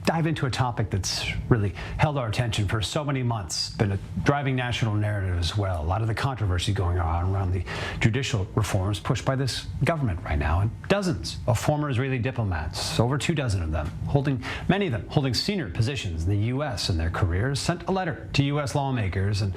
dive into a topic that's really held our attention for so many months, been a driving national narrative as well. A lot of the controversy going on around the judicial reforms pushed by this government right now, and dozens of former Israeli diplomats, over 24 of them, many of them holding senior positions in the U.S. in their careers, sent a letter to U.S. lawmakers, and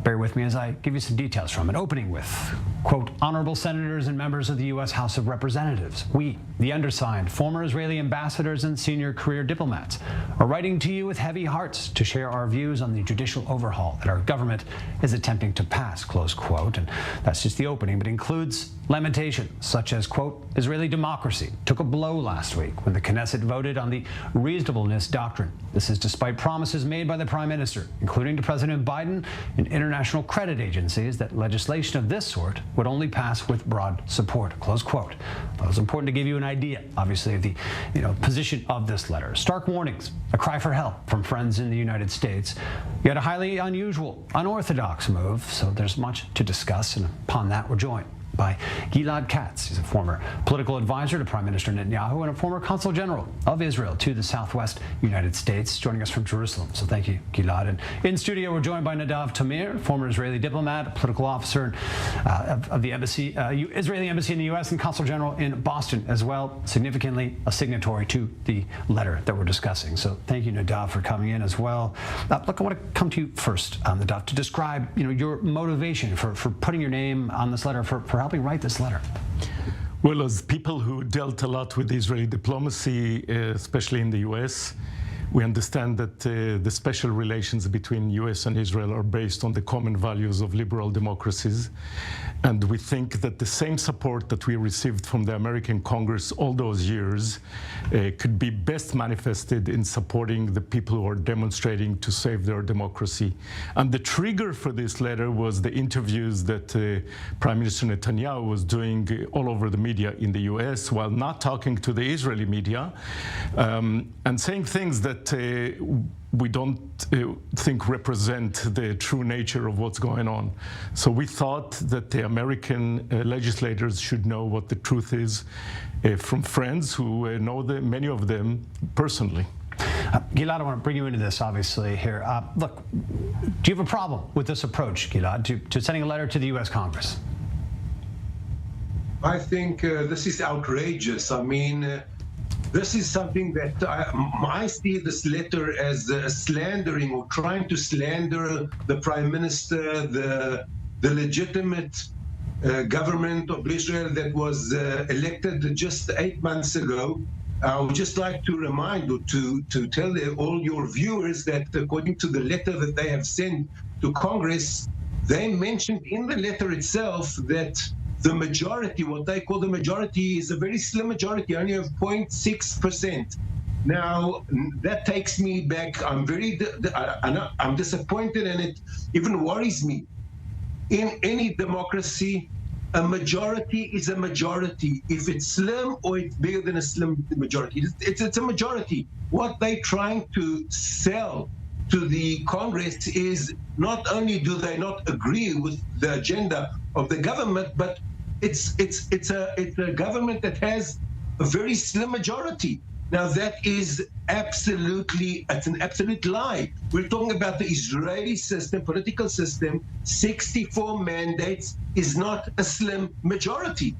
bear with me as I give you some details from it, opening with, quote, "Honorable senators and members of the U.S. House of Representatives, we, the undersigned, former Israeli ambassadors and senior career diplomats, are writing to you with heavy hearts to share our views on the judicial overhaul that our government is attempting to pass," close quote. And that's just the opening, but includes lamentations such as, quote, "Israeli democracy took a blow last week when the Knesset voted on the reasonableness doctrine. This is despite promises made by the Prime Minister, including to President Biden and international credit agencies, that legislation of this sort would only pass with broad support," close quote. Well, it was important to give you an idea, obviously, of the position of this letter. Stark warnings, a cry for help from friends in the United States, yet a highly unusual, unorthodox move, so there's much to discuss, and upon that we're joined by Gilad Katz. He's a former political advisor to Prime Minister Netanyahu and a former consul general of Israel to the Southwest United States, joining us from Jerusalem. So thank you, Gilad. And in studio, we're joined by Nadiv, Tamir, former Israeli diplomat, political officer of the embassy, Israeli embassy in the U.S. and consul general in Boston as well, significantly a signatory to the letter that we're discussing. So thank you, Nadiv, for coming in as well. Look, I want to come to you first, Nadiv, to describe your motivation for putting your name on this letter, for helping write this letter. Well, as people who dealt a lot with Israeli diplomacy, especially in the U.S., we understand that the special relations between U.S. and Israel are based on the common values of liberal democracies. And we think that the same support that we received from the American Congress all those years could be best manifested in supporting the people who are demonstrating to save their democracy. And the trigger for this letter was the interviews that Prime Minister Netanyahu was doing all over the media in the U.S. while not talking to the Israeli media, and saying things that we don't think represent the true nature of what's going on. So we thought that the American legislators should know what the truth is from friends who know many of them personally. Gilad, I want to bring you into this, obviously, here. Look, do you have a problem with this approach, Gilad, to sending a letter to the U.S. Congress? I think this is outrageous. I mean, this is something that I see this letter as slandering or trying to slander the Prime Minister, the legitimate government of Israel that was elected just 8 months ago. I would just like to remind or to tell all your viewers that according to the letter that they have sent to Congress, they mentioned in the letter itself that the majority, what they call the majority, is a very slim majority, only of 0.6%. Now, that takes me back. I'm disappointed, and it even worries me. In any democracy, a majority is a majority. If it's slim or it's bigger than a slim majority, it's a majority. What they're trying to sell to the Congress is not only do they not agree with the agenda of the government, but it's a government that has a very slim majority. Now that is it's an absolute lie. We're talking about the Israeli system, political system. 64 mandates is not a slim majority.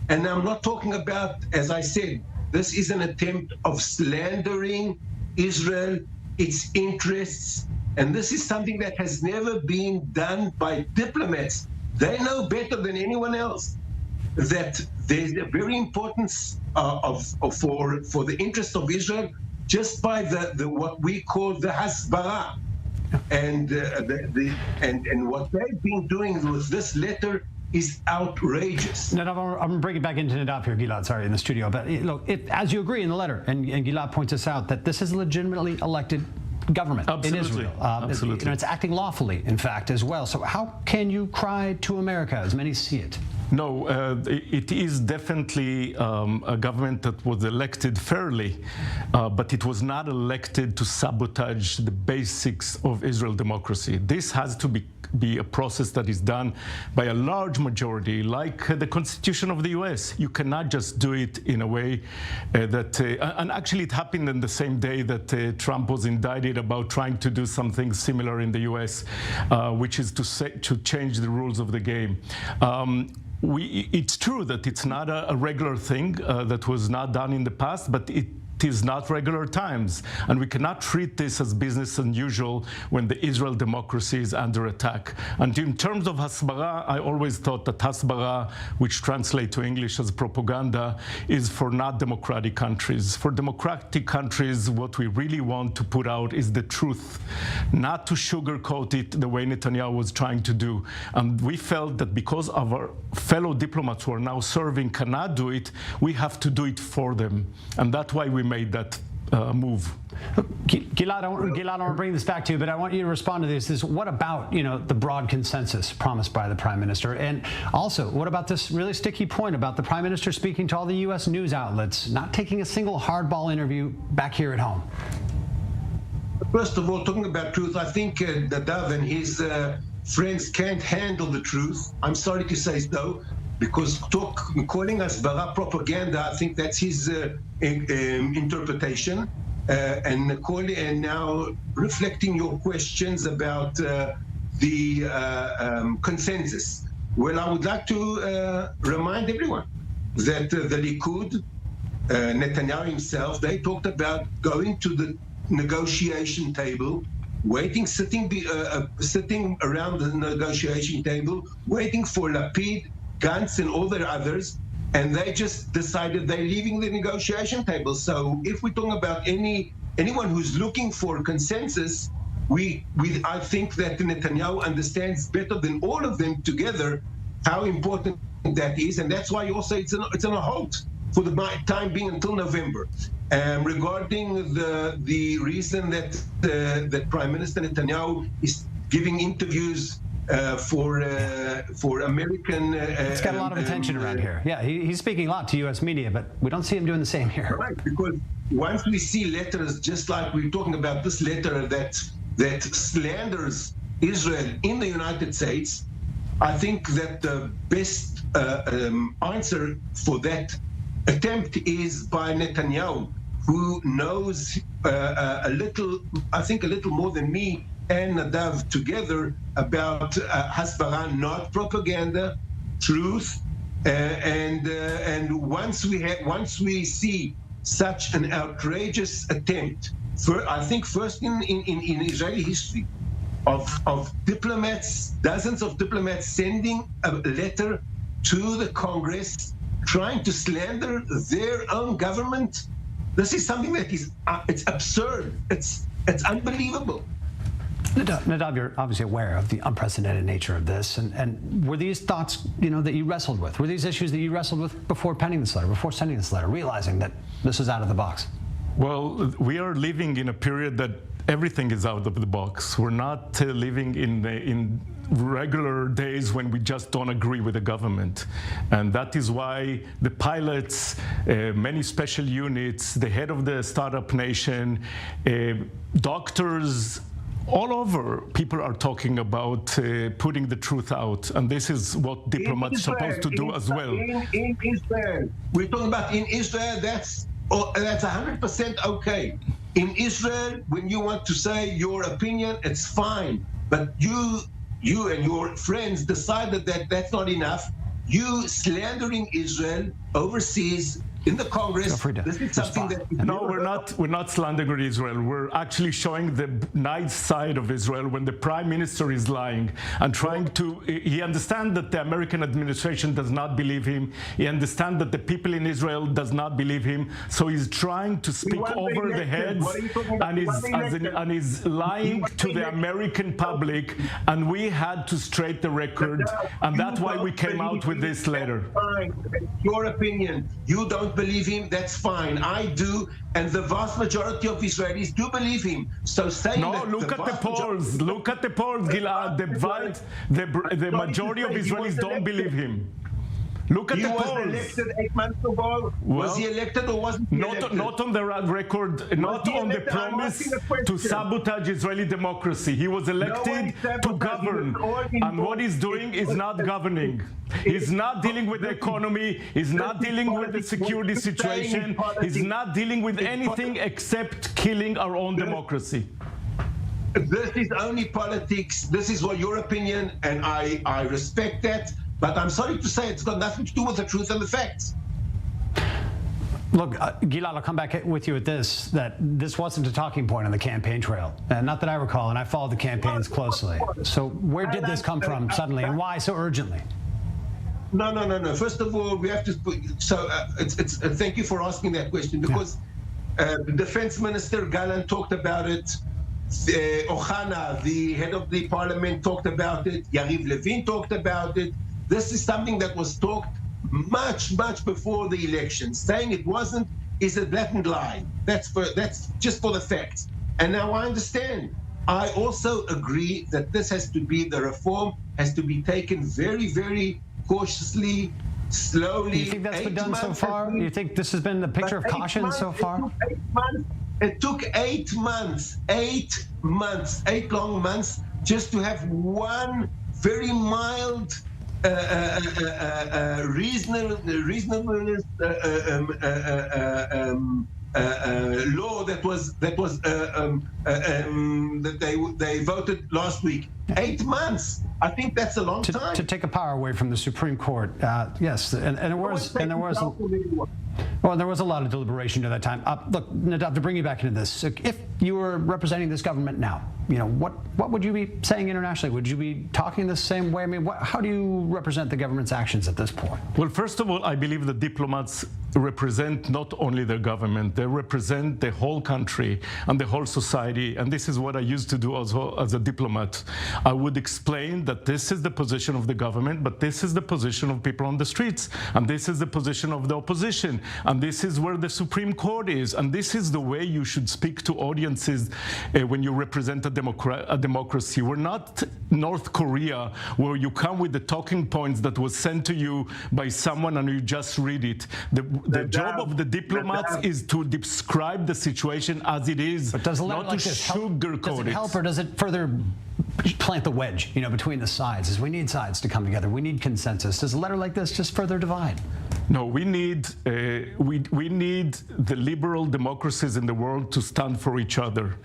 And I'm not talking about, as I said, this is an attempt of slandering Israel, its interests, and this is something that has never been done by diplomats. They know better than anyone else that there's a very importance for the interest of Israel just by the what we call the hasbara, and what they've been doing with this letter is outrageous. Nadav, I'm going to bring it back into Nadav here, Gilad, sorry, in the studio. But look, as you agree in the letter, and Gilad points us out, that this is a legitimately elected government in Israel. Absolutely. It's acting lawfully, in fact, as well. So how can you cry to America, as many see it? No, it is definitely a government that was elected fairly, but it was not elected to sabotage the basics of Israel democracy. This has to be a process that is done by a large majority, like the Constitution of the US. You cannot just do it in a way that, and actually it happened in the same day that Trump was indicted about trying to do something similar in the US, which is to change the rules of the game. It's true that it's not a regular thing that was not done in the past, but it is not regular times, and we cannot treat this as business as usual when the Israel democracy is under attack. And in terms of hasbara, I always thought that hasbara, which translates to English as propaganda, is for not democratic countries. For democratic countries, what we really want to put out is the truth, not to sugarcoat it the way Netanyahu was trying to do. And we felt that because of our fellow diplomats who are now serving cannot do it, we have to do it for them. And that's why we made that move. Gilad, I want to bring this back to you, but I want you to respond to this. What about, the broad consensus promised by the Prime Minister? And also, what about this really sticky point about the Prime Minister speaking to all the U.S. news outlets, not taking a single hardball interview back here at home? First of all, talking about truth, I think Nadav and his friends can't handle the truth. I'm sorry to say so, because calling us bara propaganda, I think that's his interpretation. And now reflecting your questions about the consensus. Well, I would like to remind everyone that the Likud, Netanyahu himself, they talked about going to the negotiation table, sitting around the negotiation table, waiting for Lapid, Gantz, and all the others, and they just decided they're leaving the negotiation table. So if we're talking about anyone who's looking for consensus, I think that Netanyahu understands better than all of them together how important that is, and that's why also it's on a halt for the time being until November. Regarding the reason that Prime Minister Netanyahu is giving interviews for American. It's got a lot of attention around here. Yeah, he's speaking a lot to U.S. media, but we don't see him doing the same here. Right, because once we see letters, just like we're talking about this letter that slanders Israel in the United States, I think that the best answer for that attempt is by Netanyahu, who knows a little more than me and Nadav together about hasbara, not propaganda, truth, and once we see such an outrageous attempt, I think first in Israeli history, of diplomats, dozens of diplomats sending a letter to the Congress trying to slander their own government. This is something that is it's absurd. It's unbelievable. Nadav, you're obviously aware of the unprecedented nature of this, and were these thoughts, that you wrestled with? Were these issues that you wrestled with before penning this letter, before sending this letter, realizing that this was out of the box? Well, we are living in a period that everything is out of the box. We're not living in regular days when we just don't agree with the government. And that is why the pilots, many special units, the head of the startup nation, doctors, all over, people are talking about putting the truth out. And this is what diplomats are supposed to do as well. In Israel, we're talking about in Israel, that's 100% okay. In Israel, when you want to say your opinion, it's fine. But you and your friends decided that that's not enough. You slandering Israel overseas in the Congress. This is something that no, we're not slandering Israel. We're actually showing the nice side of Israel when the Prime Minister is lying and trying to. He understands that the American administration does not believe him. He understands that the people in Israel does not believe him. So he's trying to speak over the heads and is lying to the American public. And we had to straighten the record, and that's why we came out with this letter. Your opinion. You don't believe him, that's fine. I do, and the vast majority of Israelis do believe him. So saying no, look at the polls. Look at the polls, Gilad. The majority of Israelis don't believe him. Look at He the was polls. elected 8 months ago. Was he elected or wasn't he elected? Not on the record, not he on the elected? I'm promise asking a question. to sabotage Israeli democracy. He was elected to govern. And what he's doing is not governing. He's not dealing with the economy. He's not dealing with the security situation. He's not dealing with anything except killing our own democracy. This is only politics. This is what your opinion, and I respect that. But I'm sorry to say it's got nothing to do with the truth and the facts. Look, Gilad, I'll come back with you at this, that this wasn't a talking point on the campaign trail. Not that I recall, and I followed the campaigns closely. So where did this come from suddenly, and why so urgently? No. First of all, we have to put, thank you for asking that question, because the Defense Minister Gilad talked about it. Ohana, the head of the parliament, talked about it. Yariv Levin talked about it. This is something that was talked much before the election. Saying it wasn't is a blatant lie. That's just for the facts. And now I understand. I also agree that this has to be, the reform has to be taken very cautiously, slowly. You think that's been done so far? You think this has been the picture of caution so far? It took 8 months, 8 long months, just to have one very mild reasonableness law that they voted last week. 8 months. I think that's a long time to take a power away from the Supreme Court. Yes, and there was a lot of deliberation at that time. Look, Nadav, to bring you back into this, if you were representing this government now, what would you be saying internationally? Would you be talking the same way? I mean, how do you represent the government's actions at this point? Well, first of all, I believe the diplomats represent not only their government, they represent the whole country and the whole society. And this is what I used to do also as a diplomat. I would explain that this is the position of the government, but this is the position of people on the streets. And this is the position of the opposition. And this is where the Supreme Court is. And this is the way you should speak to audiences when you represent a democracy. We're not North Korea, where you come with the talking points that was sent to you by someone and you just read it. The job of the diplomats is to describe the situation as it is, but does a letter not like to this sugarcoat does it help, or does it further plant the wedge, between the sides? As we need sides to come together, we need consensus. Does a letter like this just further divide? No, we need the liberal democracies in the world to stand for each other.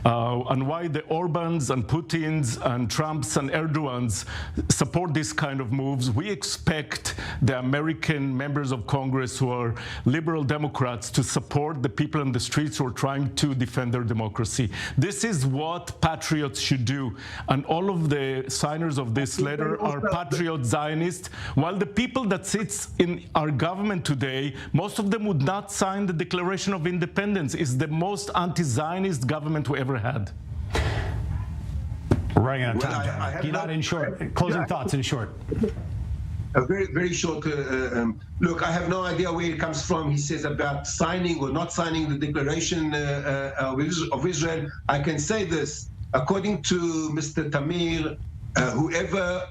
And why the Orbans and Putins and Trumps and Erdogans support this kind of moves, we expect the American members of Congress who are liberal Democrats to support the people in the streets who are trying to defend their democracy. This is what patriots should do. And all of the signers of this letter are patriot Zionists, while the people that sits in our government today, most of them would not sign the Declaration of Independence. It's the most anti-Zionist government we ever had. We're running out of time, Gilad, in short, closing thoughts in short. A very short look. I have no idea where it comes from. He says about signing or not signing the Declaration of Israel. I can say this, according to Mr. Tamir, whoever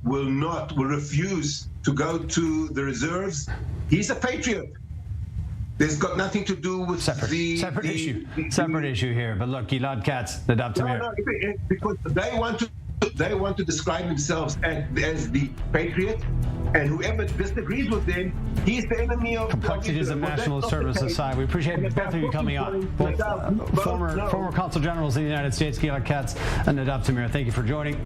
will refuse to go to the reserves, he's a patriot. There's got nothing to do with separate issue here. But look, Gilad Katz, Nadiv Tamir. No, because they want to describe themselves as the patriot, and whoever disagrees with them, he's the enemy of complexities of national service aside. We appreciate both of you coming on. Both former consul generals in the United States, Gilad Katz and Nadiv Tamir. Thank you for joining.